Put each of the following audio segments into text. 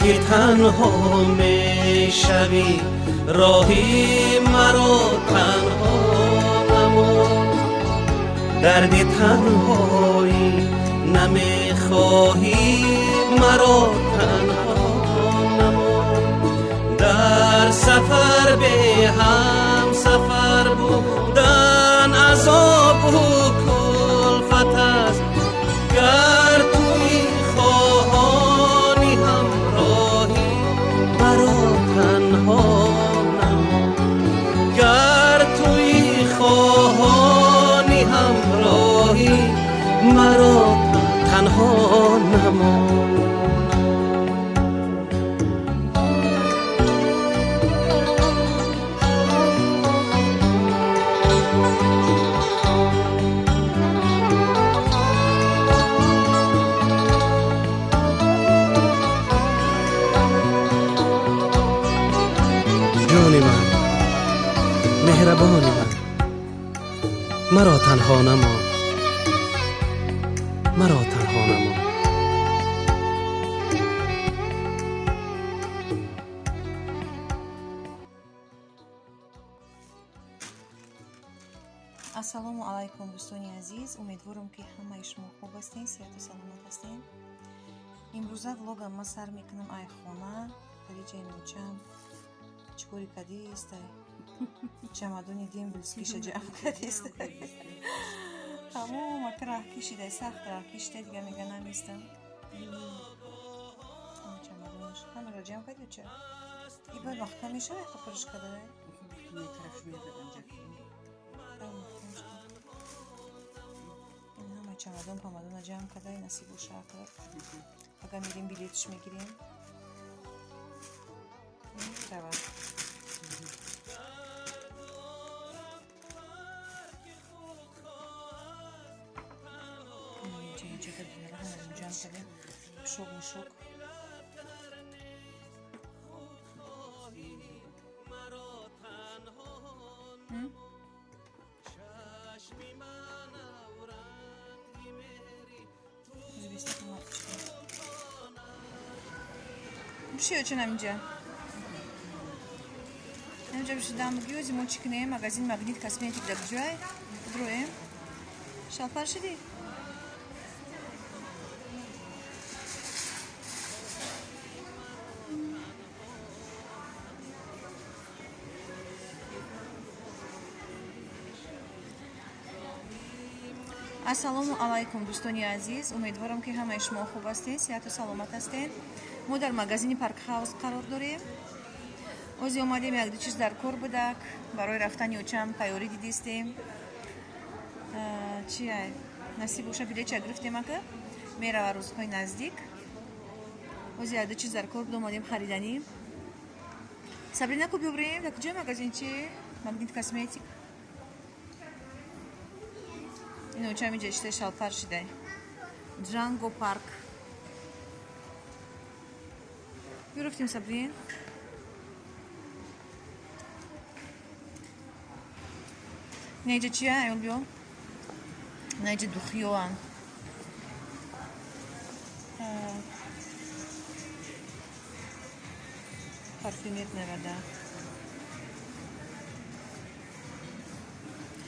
که تنها می شوی راهی مرا تنها نما دردی تنهایی نمیخواهی مرا تنها نما در سفر به هم سفر بودن عذاب و کلفت است گر توی خواهانی همراهی مرا تنها نما گر توی خواهانی همراهی مرا تنها نما جان من مهربان من مرا تنها نما مرا تنها نما ассалому алайкум дӯстони азиз, умедворам ки ҳамаи шумо хуб ҳастед, сеҳату саломат ҳастед. имрӯза влогам ма сар мекунам ай хона париҷаи ночам чӣ кори кадистай чамадони дембилс киша ҷамъ кадистай тамома раҳ кишидай сахт раҳ кишидай дига мега наместам чамадонаш ҳамаро ҷамъ кардӣ ча ибад вақт камешавай хапариш кадай ҳама чамадон памадона ҷамъ кадай насибу шакр агар мирим билетиш мегирем рава ҷамъ кадем шок мушок Буши чӣ наминҷа? Наминҷа бишидам гиёзи мо чӣ кунем? Магазин магнит косметик да буҷай будроем. Шалпар шидӣ? ассалому алайкум дӯстони азиз, умедворам ки ҳамаи шумо хуб ҳастед, сеҳату саломат ҳастед. мо дар магазини парк хаус қарор дорем. ози омадем як ду чиз дар кор будак барои рафтани очам тайёрӣ дидистем чи ай насиб боша билеча гирифтем ака мерава рӯзҳои наздик ози як ду чиз дар кор буд омадем хариданӣ сабрина ку биёбрем дар куҷои магазин чи магнит косметик ин очам инҷа ишта шалпар шидай ҷанго парк гирифтем сабрин наинҷа чия аёл биё наинҷа духиёан парфюмет навада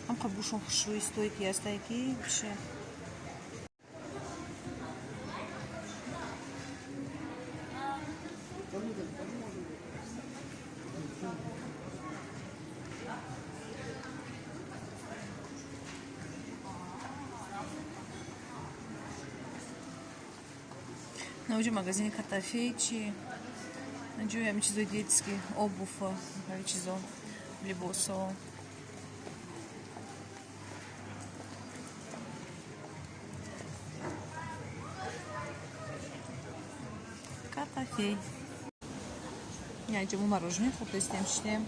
ҳам қабушон хушрӯи стойки ҳастай ки бише наоҷа магазини катафей чи наҷо ҳами чизои детски обуфа ҳами чизо либосо катафей наҷа мо мороженое хуб истем шидем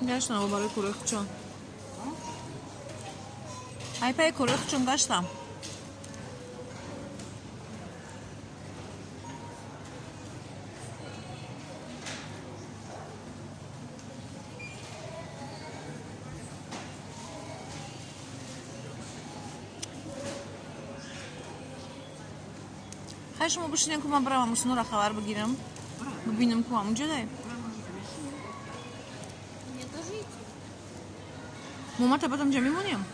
گشتم برای کورخچون های پای کورخچون گشتم خیلی شما بشینین که من برم موسنو را خبر بگیرم ببینم که همونجا داریم ماما تا بعد اونجا میمونیم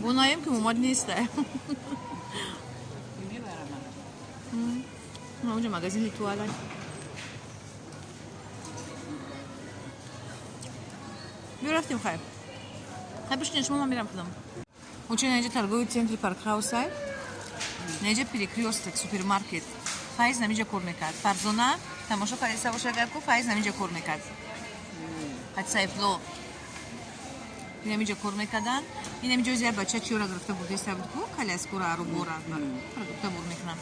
بونایم که ماماد نیسته اونجا مگازین توالت بیرفتیم خیلی بشینین شما من میرم کدام Учи најде торгови центри Паркхаусај, најде перекриостек, супермаркет, фајз намиđe кормекат. Парзона, тамо што каде са ошагаку, фајз намиđe кормекат. Каде са ефло, и намиđe кормекадан, и намиđe озија бача чиора грфта буде сабитку, каля скора арубора, продукта бурмекна.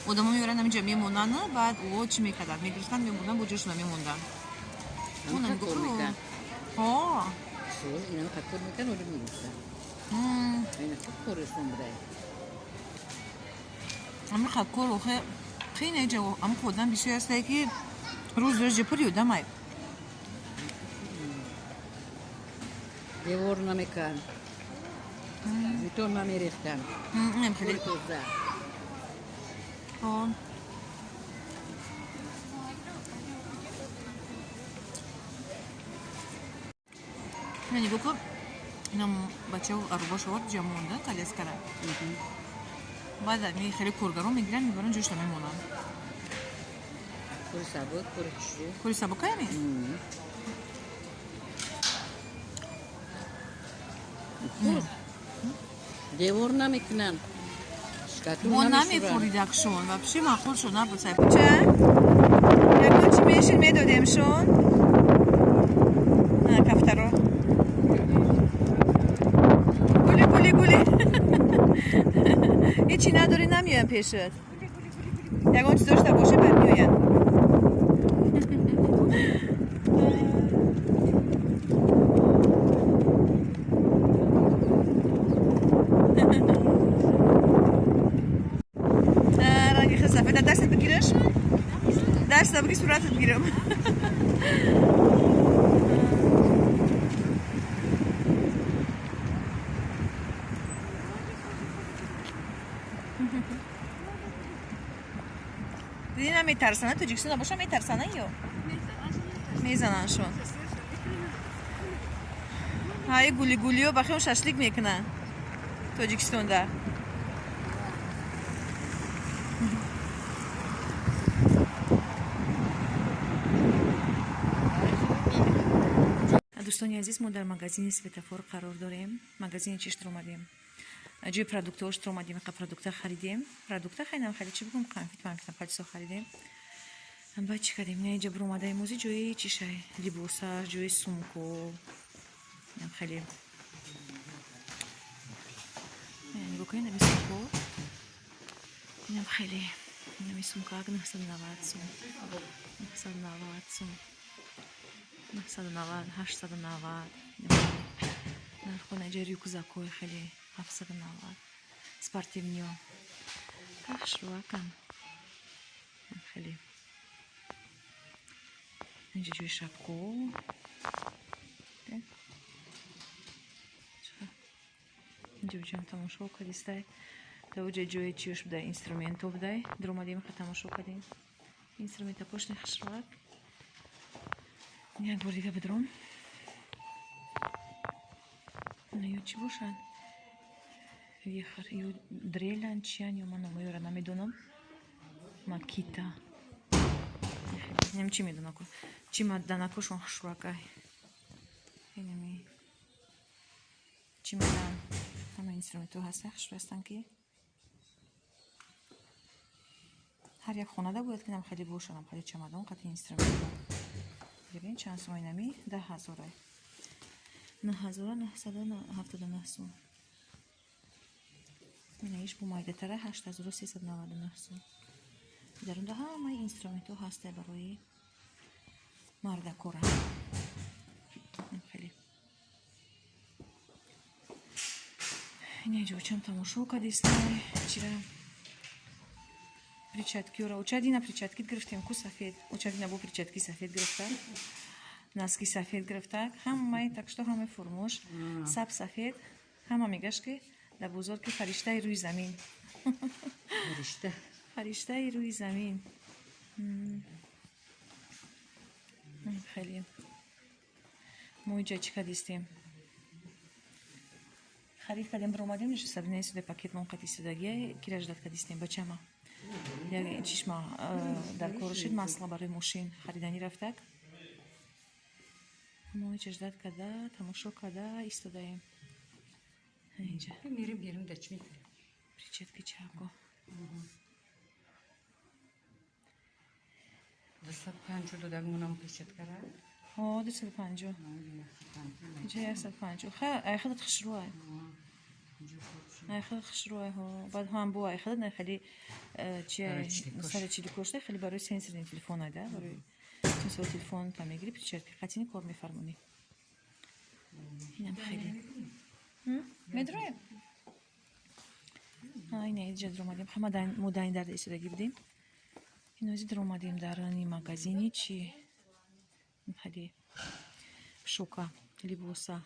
Одамо ми ора намиđe мемонаны, бад о чимекадан, ми грфтан мемондан буџеш на мемондан. Она кормека. О, Сол, и она как кормека, но не милса. Она как корыстом брай. ам хаккор охе خیلی جا ام خودم بیشتر است که روز جپریو دامای دیوار نمیکن زیتون نمیریختن نمیخواد توزه آن من یکو اینم بچه آروبا شوار جامونده کالیس کرد بعد می خیلی کورگارو میگیرن میبرن جوش نمیمونن کوری سبک کوری چشو کوری سبکه یعنی دیوار نمیکنن ما نمیفوریدکشون و پیشی مخور شد نبود سایب چه؟ یکون چی میشین میدادیمشون؟ نه کفترو گولی هیچی نداری نمیایم پیشت یکون چیز داشته باشه برمیایم رنگی خیلی سفید دستت بگیرش دست بگی صورتت بگیرم دیدی نمیترسنه تو جیکسون باشم میترسنه یا میزننشون های گولی و بخیون ششلیک میکنن تاجیکستان ده دوستان عزیز ما در مغازین سویتافور قرار داریم مغازین چیش رو اومدیم جوی پروداکت‌هاش رو اومدیم پروداکت خریدیم پروداکت خیلی چی بگم قنفیت خیلی خریدیم بعد چی کردیم نه اینجا برو اومده موزی جوی چیشه لیبوسا جوی سومکو خیلی یعنی بکنید نمی سومکو اینم خیلی نمی سومکو اگه 990 سوم 990 سوم 990 890 نرخو اینجا ریوکوزاکوی خیلی 790 спортивнио хорошо акам خیلی اینجا جوی شبکو اینجا جوی تماشا کردیم تا وجه جوی چیوش بده اینسترومنتو بده درآمدیم که تماشا کردیم اینسترومنت پشت خشواک یک بار دیگه بدرم نه چی باشن یو دریلن چیان یا من نمی‌دونم نمیدونم ماکیتا نمی چی میدونم کو چی مدن اکوشون خشواکای اینمی چی میدن همه اینسترومنتو هسته خشواستن که هر یک خونه ده باید که نم خیلی باشنم خیلی چمدان قطعی اینسترومنتو ببین چند سومای نمی 10,000 9,979 سوم اینایش بومایده تره 8,399 سوم در اون ده همه اینسترومنتو هسته برای مردکورم خیلی اینجا چم تماشا کردیم چرا перчатки ора учадина перчатки гирифтем ку сафед учадина бо перчатки сафед гирифта носки сафед гирифта ҳамаи так что ҳама фурмӯш саб сафед ҳама мегаш ки дар бозор ки фариштаи рӯи замин фариштаи рӯи замин хеле мо инҷа чӣ кардистем харид кардем биромадем нишаста бинесуде пакетмон қатисудагия кира ждат кардистем бачама як чишма дар кор шид масъала барои мошин хариданӣ рафтак мо инҷа ждат карда тамошо карда истодаем инҷа Мирим гирим да чӣ мекунем? перчатки чако 250 додагмонам перчаткара 250 инҷа 150 айхадат хушрӯай айхадат хушрӯай баъд ҳам бо айхадат не хеле чи сари чили кошта хеле барои сенсорни телефон айда барои сенсори телефон та мегири перчатки қатини кор мефармонӣ инам хеле медроем ина иҷа дромадем ҳама мо даин дарда истодагӣ будем инози дромадем дар ани магазини чи хеле шока либоса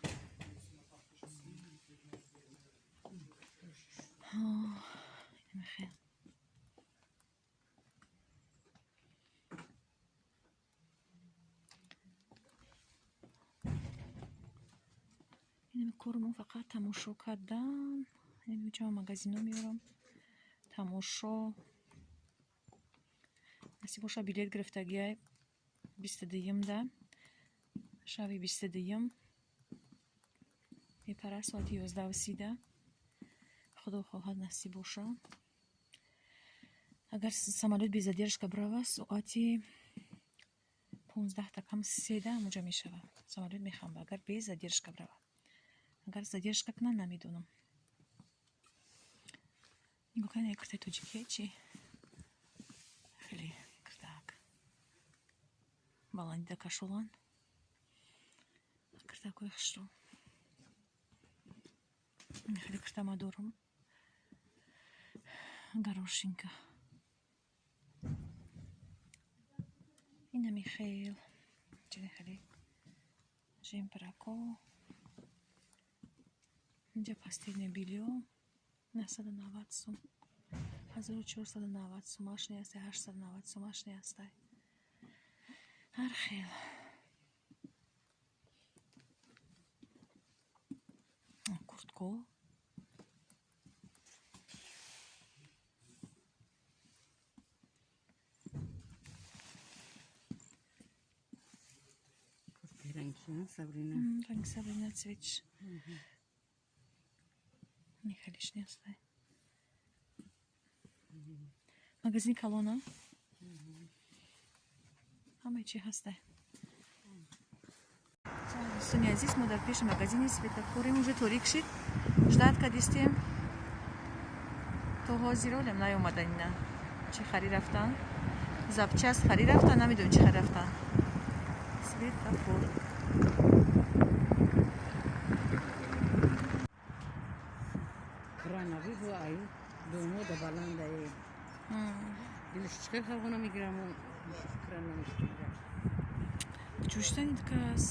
кормо фақат тамошо кардан чама магазино меорам тамошо насиб боша билет гирифтагия 22-да шаби 22 мепара соати 11:30 худо хоҳад насиб боша агар самолёт без задержка брава соати 15 кам 3 муҷа мешава самолёт мехamba агар без задержка брава агар задержка кна намедонам нигоҳ як куртаи тоҷикия чи хеле куртаак баландида кашолан куртакои хушрӯ хеле куртама дорам горошинка инами хел чине хеле жемпрако инҷа пастельне белье 990 сум 1490 сум ашне аст 890 сум ашне аст ҳар хел куртко ранги Сабрина цвет нехелишни астай магазини калона ҳамаи чи ҳастай дӯстони азиз мо дар пеши магазини светофорем уже торик шид ждат кардистем то ҳозир олем наёмадан ина чи хари рафтан запчаст хари рафтан намедонем чи хари рафтан светофор кранови бо аю домода баландаe дилш чиқар халғона мегирам крана мешкида ҷӯштани дикас